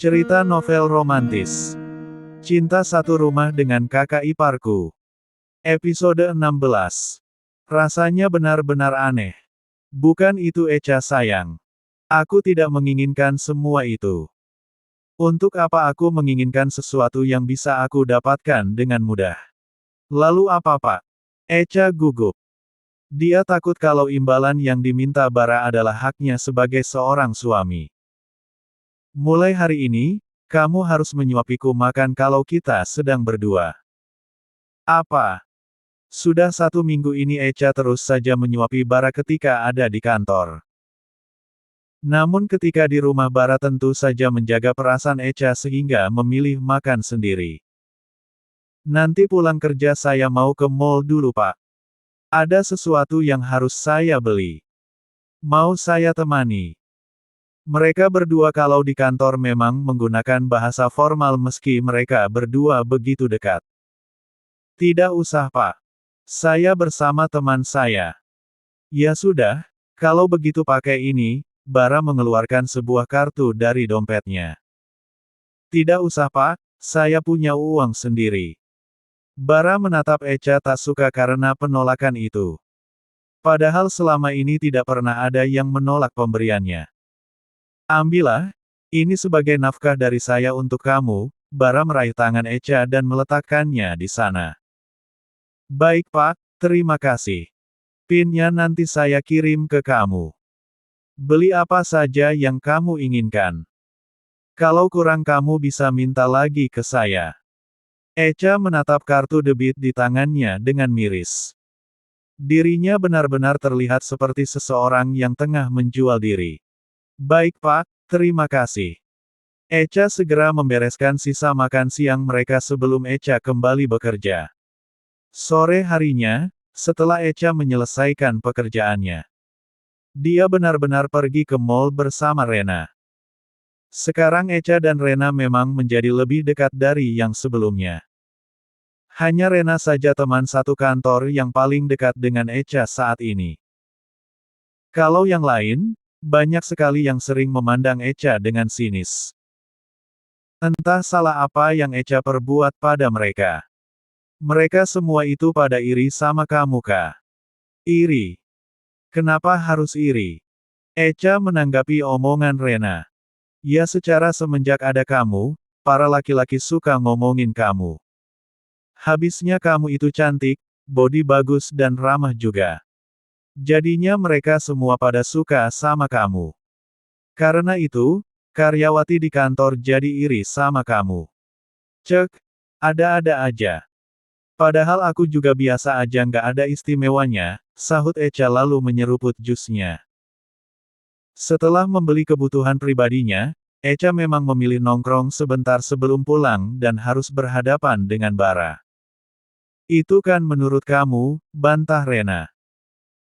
Cerita novel romantis. Cinta Satu Rumah dengan Kakak Iparku. Episode 16. Rasanya benar-benar aneh. Bukan itu Echa sayang. Aku tidak menginginkan semua itu. Untuk apa aku menginginkan sesuatu yang bisa aku dapatkan dengan mudah? Lalu apa Pak? Echa gugup. Dia takut kalau imbalan yang diminta Bara adalah haknya sebagai seorang suami. Mulai hari ini, kamu harus menyuapiku makan kalau kita sedang berdua. Apa? Sudah 1 minggu ini Echa terus saja menyuapi Bara ketika ada di kantor. Namun ketika di rumah Bara tentu saja menjaga perasaan Echa sehingga memilih makan sendiri. Nanti pulang kerja saya mau ke mall dulu Pak. Ada sesuatu yang harus saya beli. Mau saya temani? Mereka berdua kalau di kantor memang menggunakan bahasa formal meski mereka berdua begitu dekat. Tidak usah Pak. Saya bersama teman saya. Ya sudah, kalau begitu pakai ini, Bara mengeluarkan sebuah kartu dari dompetnya. Tidak usah Pak, saya punya uang sendiri. Bara menatap Echa tak suka karena penolakan itu. Padahal selama ini tidak pernah ada yang menolak pemberiannya. Ambillah, ini sebagai nafkah dari saya untuk kamu. Bara meraih tangan Echa dan meletakkannya di sana. Baik Pak, terima kasih. PIN-nya nanti saya kirim ke kamu. Beli apa saja yang kamu inginkan. Kalau kurang kamu bisa minta lagi ke saya. Echa menatap kartu debit di tangannya dengan miris. Dirinya benar-benar terlihat seperti seseorang yang tengah menjual diri. Baik Pak, terima kasih. Echa segera membereskan sisa makan siang mereka sebelum Echa kembali bekerja. Sore harinya, setelah Echa menyelesaikan pekerjaannya, dia benar-benar pergi ke mall bersama Rena. Sekarang Echa dan Rena memang menjadi lebih dekat dari yang sebelumnya. Hanya Rena saja teman satu kantor yang paling dekat dengan Echa saat ini. Kalau yang lain, banyak sekali yang sering memandang Echa dengan sinis. Entah salah apa yang Echa perbuat pada mereka. Mereka semua itu pada iri sama kamu kah? Iri? Kenapa harus iri? Echa menanggapi omongan Rena. Ya secara semenjak ada kamu, para laki-laki suka ngomongin kamu. Habisnya kamu itu cantik, bodi bagus dan ramah juga. Jadinya mereka semua pada suka sama kamu. Karena itu, karyawati di kantor jadi iri sama kamu. Cek, ada-ada aja. Padahal aku juga biasa aja nggak ada istimewanya, sahut Echa lalu menyeruput jusnya. Setelah membeli kebutuhan pribadinya, Echa memang memilih nongkrong sebentar sebelum pulang dan harus berhadapan dengan Bara. Itu kan menurut kamu, bantah Rena.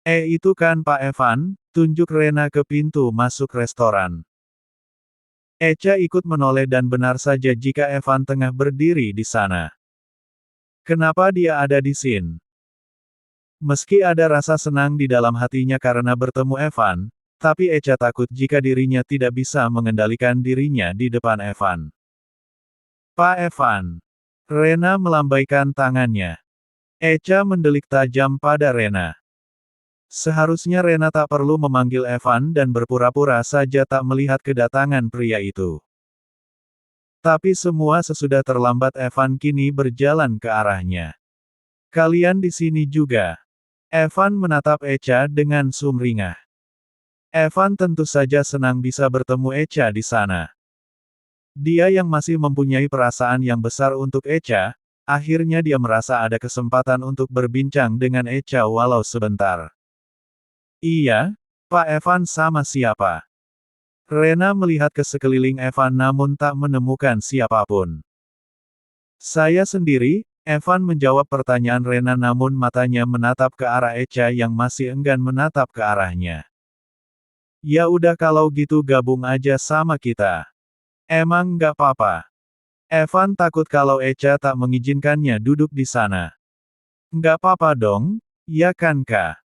Itu kan Pak Evan, tunjuk Rena ke pintu masuk restoran. Echa ikut menoleh dan benar saja jika Evan tengah berdiri di sana. Kenapa dia ada di sini? Meski ada rasa senang di dalam hatinya karena bertemu Evan, tapi Echa takut jika dirinya tidak bisa mengendalikan dirinya di depan Evan. Pak Evan. Rena melambaikan tangannya. Echa mendelik tajam pada Rena. Seharusnya Rena tak perlu memanggil Evan dan berpura-pura saja tak melihat kedatangan pria itu. Tapi semua sesudah terlambat Evan kini berjalan ke arahnya. Kalian di sini juga. Evan menatap Echa dengan sumringah. Evan tentu saja senang bisa bertemu Echa di sana. Dia yang masih mempunyai perasaan yang besar untuk Echa, akhirnya dia merasa ada kesempatan untuk berbincang dengan Echa walau sebentar. Iya, Pak Evan sama siapa? Rena melihat ke sekeliling Evan namun tak menemukan siapapun. Saya sendiri, Evan menjawab pertanyaan Rena namun matanya menatap ke arah Echa yang masih enggan menatap ke arahnya. Ya udah kalau gitu gabung aja sama kita. Emang nggak apa-apa. Evan takut kalau Echa tak mengizinkannya duduk di sana. Nggak apa-apa dong, ya kan Kak?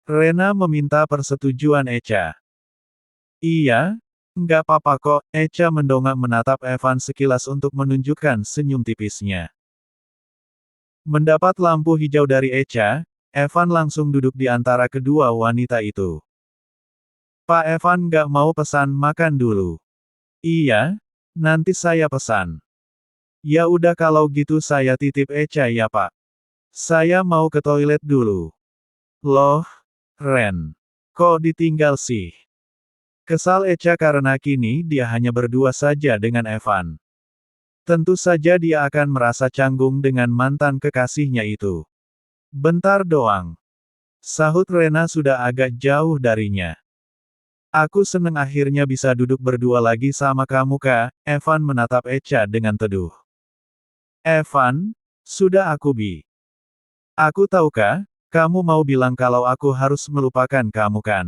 Rena meminta persetujuan Echa. Iya, Nggak apa-apa kok, Echa mendongak menatap Evan sekilas untuk menunjukkan senyum tipisnya. Mendapat lampu hijau dari Echa, Evan langsung duduk di antara kedua wanita itu. Pak Evan nggak mau pesan makan dulu. Iya, nanti saya pesan. Ya udah kalau gitu saya titip Echa ya Pak. Saya mau ke toilet dulu. Loh, Ren. Kok ditinggal sih? Kesal Echa karena kini dia hanya berdua saja dengan Evan. Tentu saja dia akan merasa canggung dengan mantan kekasihnya itu. Bentar doang. Sahut Rena sudah agak jauh darinya. Aku seneng akhirnya bisa duduk berdua lagi sama kamu Kak, Evan menatap Echa dengan teduh. Evan, sudah aku Aku tahu Kak, kamu mau bilang kalau aku harus melupakan kamu kan?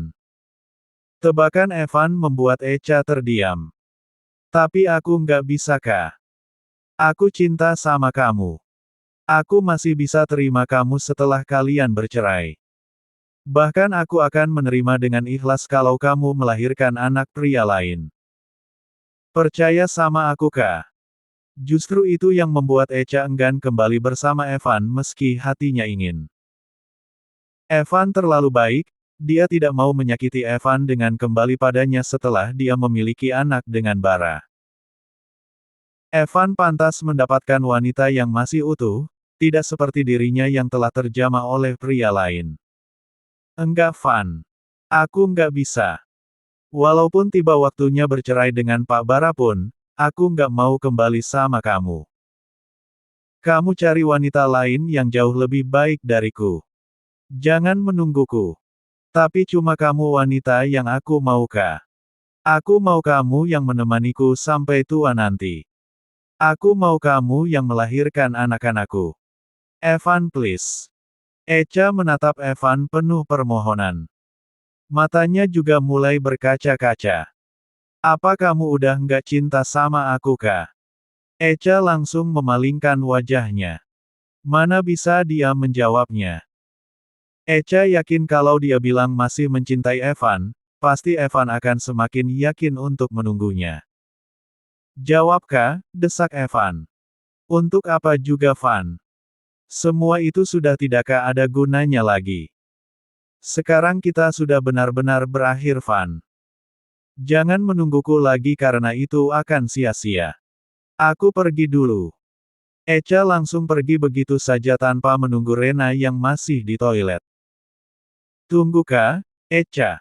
Tebakan Evan membuat Echa terdiam. Tapi aku nggak bisa Kak. Aku cinta sama kamu. Aku masih bisa terima kamu setelah kalian bercerai. Bahkan aku akan menerima dengan ikhlas kalau kamu melahirkan anak pria lain. Percaya sama aku Kak. Justru itu yang membuat Echa enggan kembali bersama Evan meski hatinya ingin. Evan terlalu baik, dia tidak mau menyakiti Evan dengan kembali padanya setelah dia memiliki anak dengan Bara. Evan pantas mendapatkan wanita yang masih utuh, tidak seperti dirinya yang telah terjamah oleh pria lain. Enggak Van. Aku nggak bisa. Walaupun tiba waktunya bercerai dengan Pak Bara pun, aku nggak mau kembali sama kamu. Kamu cari wanita lain yang jauh lebih baik dariku. Jangan menungguku. Tapi cuma kamu wanita yang aku mau Kak. Aku mau kamu yang menemaniku sampai tua nanti. Aku mau kamu yang melahirkan anak-anakku. Evan please. Echa menatap Evan penuh permohonan. Matanya juga mulai berkaca-kaca. Apa kamu udah nggak cinta sama aku Kak? Echa langsung memalingkan wajahnya. Mana bisa dia menjawabnya? Echa yakin kalau dia bilang masih mencintai Evan, pasti Evan akan semakin yakin untuk menunggunya. Jawab Kak, desak Evan. Untuk apa juga Van? Semua itu sudah tidakkah ada gunanya lagi. Sekarang kita sudah benar-benar berakhir Van. Jangan menungguku lagi karena itu akan sia-sia. Aku pergi dulu. Echa langsung pergi begitu saja tanpa menunggu Rena yang masih di toilet. Tunggu Kak, Echa.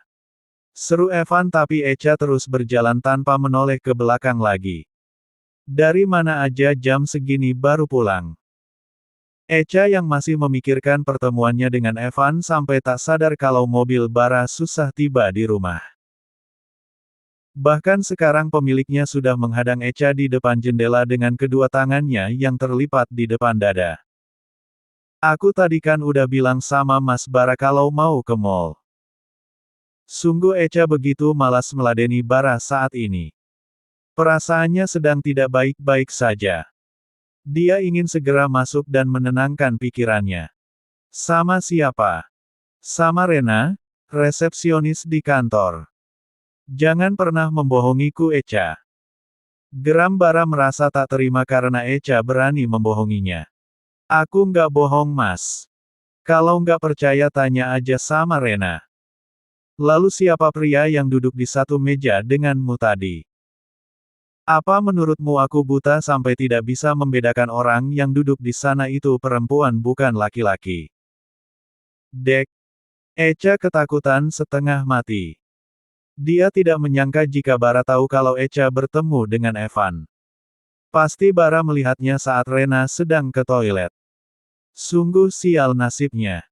Seru Evan tapi Echa terus berjalan tanpa menoleh ke belakang lagi. Dari mana aja jam segini baru pulang. Echa yang masih memikirkan pertemuannya dengan Evan sampai tak sadar kalau mobil Bara susah tiba di rumah. Bahkan sekarang pemiliknya sudah menghadang Echa di depan jendela dengan kedua tangannya yang terlipat di depan dada. Aku tadi kan udah bilang sama Mas Bara kalau mau ke mall. Sungguh Echa begitu malas meladeni Bara saat ini. Perasaannya sedang tidak baik-baik saja. Dia ingin segera masuk dan menenangkan pikirannya. Sama siapa? Sama Rena, resepsionis di kantor. Jangan pernah membohongiku Echa. Geram Bara merasa tak terima karena Echa berani membohonginya. Aku nggak bohong Mas. Kalau nggak percaya tanya aja sama Rena. Lalu siapa pria yang duduk di satu meja denganmu tadi? Apa menurutmu aku buta sampai tidak bisa membedakan orang yang duduk di sana itu perempuan bukan laki-laki? Dek. Echa ketakutan setengah mati. Dia tidak menyangka jika Bara tahu kalau Echa bertemu dengan Evan. Pasti Bara melihatnya saat Rena sedang ke toilet. Sungguh sial nasibnya.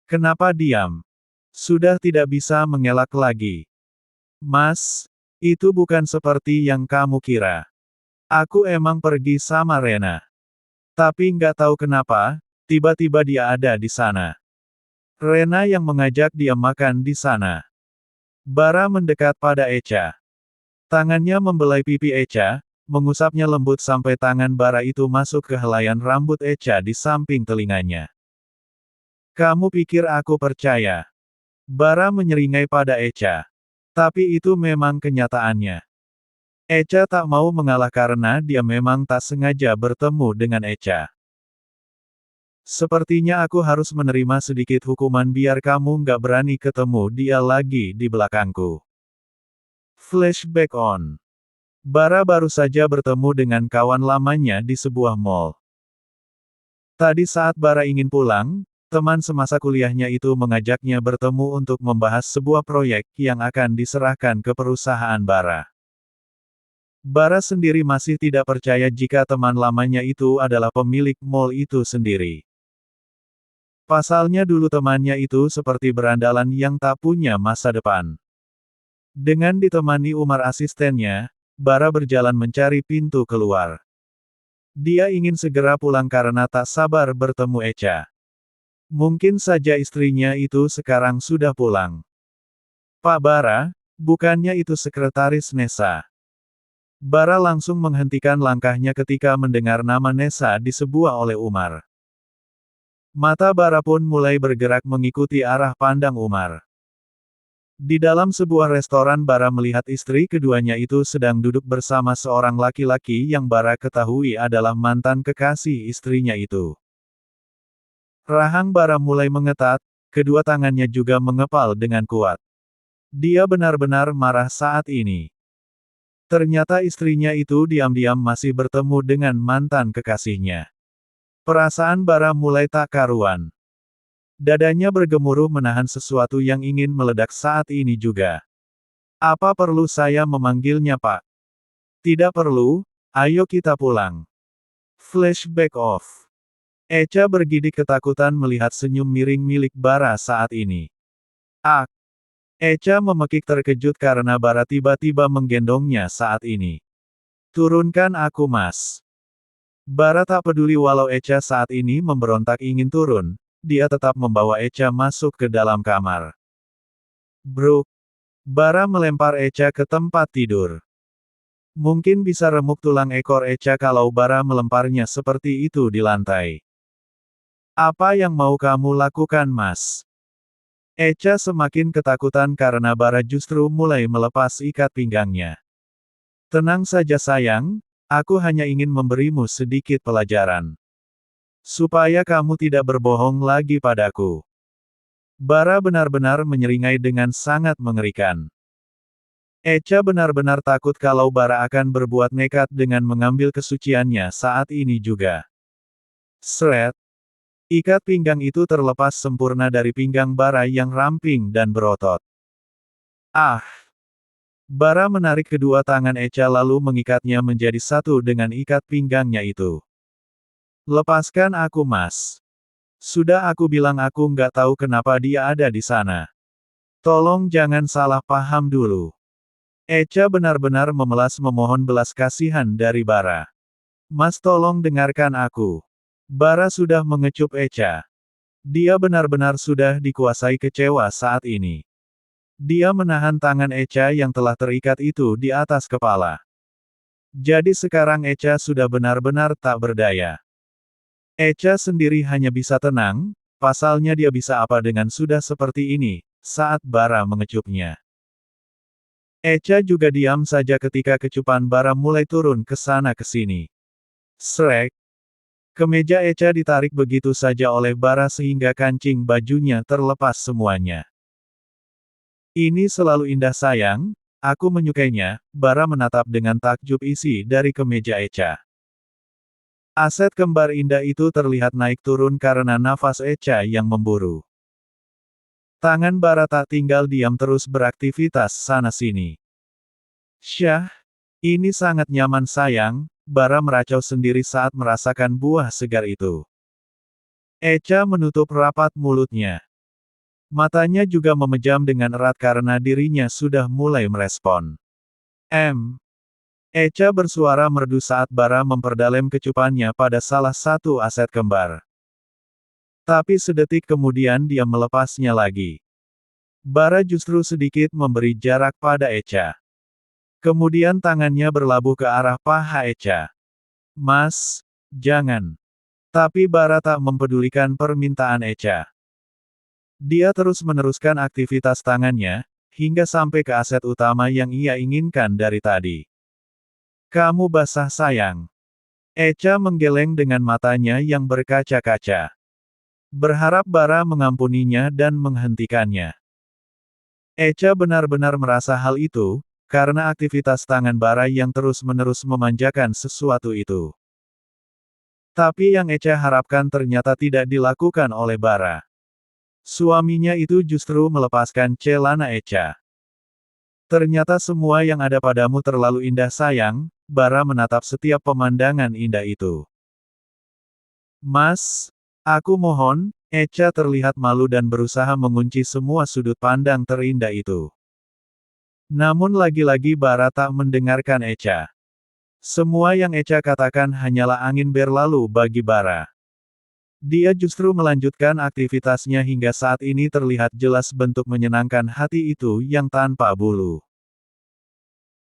Kenapa diam? Sudah tidak bisa mengelak lagi. Mas, itu bukan seperti yang kamu kira. Aku emang pergi sama Rena. Tapi nggak tahu kenapa, tiba-tiba dia ada di sana. Rena yang mengajak dia makan di sana. Bara mendekat pada Echa. Tangannya membelai pipi Echa, mengusapnya lembut sampai tangan Bara itu masuk ke helaian rambut Echa di samping telinganya. Kamu pikir aku percaya? Bara menyeringai pada Echa. Tapi itu memang kenyataannya. Echa tak mau mengalah karena dia memang tak sengaja bertemu dengan Echa. Sepertinya aku harus menerima sedikit hukuman biar kamu nggak berani ketemu dia lagi di belakangku. Flashback on. Bara baru saja bertemu dengan kawan lamanya di sebuah mall. Tadi saat Bara ingin pulang, teman semasa kuliahnya itu mengajaknya bertemu untuk membahas sebuah proyek yang akan diserahkan ke perusahaan Bara. Bara sendiri masih tidak percaya jika teman lamanya itu adalah pemilik mall itu sendiri. Pasalnya dulu temannya itu seperti berandalan yang tak punya masa depan. Dengan ditemani Umar asistennya, Bara berjalan mencari pintu keluar. Dia ingin segera pulang karena tak sabar bertemu Echa. Mungkin saja istrinya itu sekarang sudah pulang. Pak Bara, bukannya itu sekretaris Nessa. Bara langsung menghentikan langkahnya ketika mendengar nama Nessa disebut oleh Umar. Mata Bara pun mulai bergerak mengikuti arah pandang Umar. Di dalam sebuah restoran Bara melihat istri keduanya itu sedang duduk bersama seorang laki-laki yang Bara ketahui adalah mantan kekasih istrinya itu. Rahang Bara mulai mengetat, kedua tangannya juga mengepal dengan kuat. Dia benar-benar marah saat ini. Ternyata istrinya itu diam-diam masih bertemu dengan mantan kekasihnya. Perasaan Bara mulai tak karuan. Dadanya bergemuruh menahan sesuatu yang ingin meledak saat ini juga. Apa perlu saya memanggilnya Pak? Tidak perlu, ayo kita pulang. Flashback off. Echa bergidik ketakutan melihat senyum miring milik Bara saat ini. Ah! Echa memekik terkejut karena Bara tiba-tiba menggendongnya saat ini. Turunkan aku Mas. Bara tak peduli walau Echa saat ini memberontak ingin turun, dia tetap membawa Echa masuk ke dalam kamar. Bruk. Bara melempar Echa ke tempat tidur. Mungkin bisa remuk tulang ekor Echa kalau Bara melemparnya seperti itu di lantai. Apa yang mau kamu lakukan Mas? Echa semakin ketakutan karena Bara justru mulai melepas ikat pinggangnya. Tenang saja sayang, aku hanya ingin memberimu sedikit pelajaran. Supaya kamu tidak berbohong lagi padaku. Bara benar-benar menyeringai dengan sangat mengerikan. Echa benar-benar takut kalau Bara akan berbuat nekat dengan mengambil kesuciannya saat ini juga. Sret. Ikat pinggang itu terlepas sempurna dari pinggang Bara yang ramping dan berotot. Ah! Bara menarik kedua tangan Echa lalu mengikatnya menjadi satu dengan ikat pinggangnya itu. Lepaskan aku Mas. Sudah aku bilang aku nggak tahu kenapa dia ada di sana. Tolong jangan salah paham dulu. Echa benar-benar memelas memohon belas kasihan dari Bara. Mas tolong dengarkan aku. Bara sudah mengecup Echa. Dia benar-benar sudah dikuasai kecewa saat ini. Dia menahan tangan Echa yang telah terikat itu di atas kepala. Jadi sekarang Echa sudah benar-benar tak berdaya. Echa sendiri hanya bisa tenang, pasalnya dia bisa apa dengan sudah seperti ini, saat Bara mengecupnya. Echa juga diam saja ketika kecupan Bara mulai turun ke sana ke sini. Srek. Kemeja Echa ditarik begitu saja oleh Bara sehingga kancing bajunya terlepas semuanya. Ini selalu indah sayang, aku menyukainya, Bara menatap dengan takjub isi dari kemeja Echa. Aset kembar indah itu terlihat naik turun karena nafas Echa yang memburu. Tangan Bara tak tinggal diam terus beraktivitas sana-sini. Syah, ini sangat nyaman sayang, Bara meracau sendiri saat merasakan buah segar itu. Echa menutup rapat mulutnya. Matanya juga memejam dengan erat karena dirinya sudah mulai merespon. Echa bersuara merdu saat Bara memperdalam kecupannya pada salah satu aset kembar. Tapi sedetik kemudian dia melepasnya lagi. Bara justru sedikit memberi jarak pada Echa. Kemudian tangannya berlabuh ke arah paha Echa. Mas, jangan. Tapi Bara tak mempedulikan permintaan Echa. Dia terus meneruskan aktivitas tangannya, hingga sampai ke aset utama yang ia inginkan dari tadi. Kamu basah sayang. Echa menggeleng dengan matanya yang berkaca-kaca. Berharap Bara mengampuninya dan menghentikannya. Echa benar-benar merasa hal itu, karena aktivitas tangan Bara yang terus-menerus memanjakan sesuatu itu. Tapi yang Echa harapkan ternyata tidak dilakukan oleh Bara. Suaminya itu justru melepaskan celana Echa. Ternyata semua yang ada padamu terlalu indah sayang, Bara menatap setiap pemandangan indah itu. Mas, aku mohon, Echa terlihat malu dan berusaha mengunci semua sudut pandang terindah itu. Namun lagi-lagi Bara tak mendengarkan Echa. Semua yang Echa katakan hanyalah angin berlalu bagi Bara. Dia justru melanjutkan aktivitasnya hingga saat ini terlihat jelas bentuk menyenangkan hati itu yang tanpa bulu.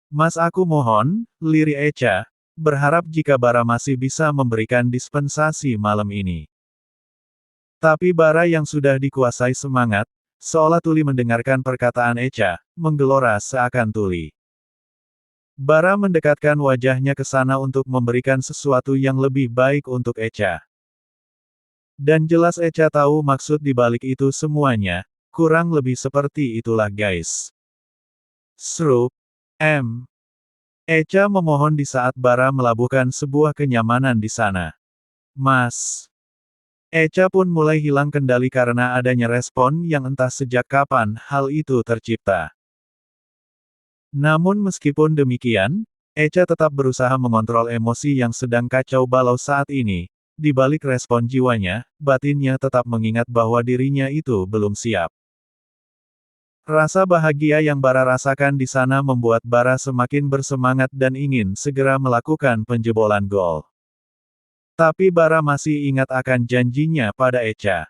Mas aku mohon, lirik Echa, berharap jika Bara masih bisa memberikan dispensasi malam ini. Tapi Bara yang sudah dikuasai semangat, seolah tuli mendengarkan perkataan Echa, menggelora seakan tuli. Bara mendekatkan wajahnya ke sana untuk memberikan sesuatu yang lebih baik untuk Echa. Dan jelas Echa tahu maksud di balik itu semuanya, kurang lebih seperti itulah guys. Srup. Echa memohon di saat Bara melabuhkan sebuah kenyamanan di sana. Mas. Echa pun mulai hilang kendali karena adanya respon yang entah sejak kapan hal itu tercipta. Namun meskipun demikian, Echa tetap berusaha mengontrol emosi yang sedang kacau balau saat ini. Di balik respon jiwanya, batinnya tetap mengingat bahwa dirinya itu belum siap. Rasa bahagia yang Bara rasakan di sana membuat Bara semakin bersemangat dan ingin segera melakukan penjebolan gol. Tapi Bara masih ingat akan janjinya pada Echa.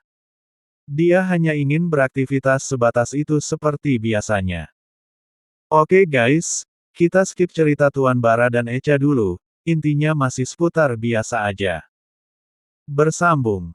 Dia hanya ingin beraktivitas sebatas itu seperti biasanya. Oke guys, kita skip cerita Tuan Bara dan Echa dulu, intinya masih seputar biasa aja. Bersambung.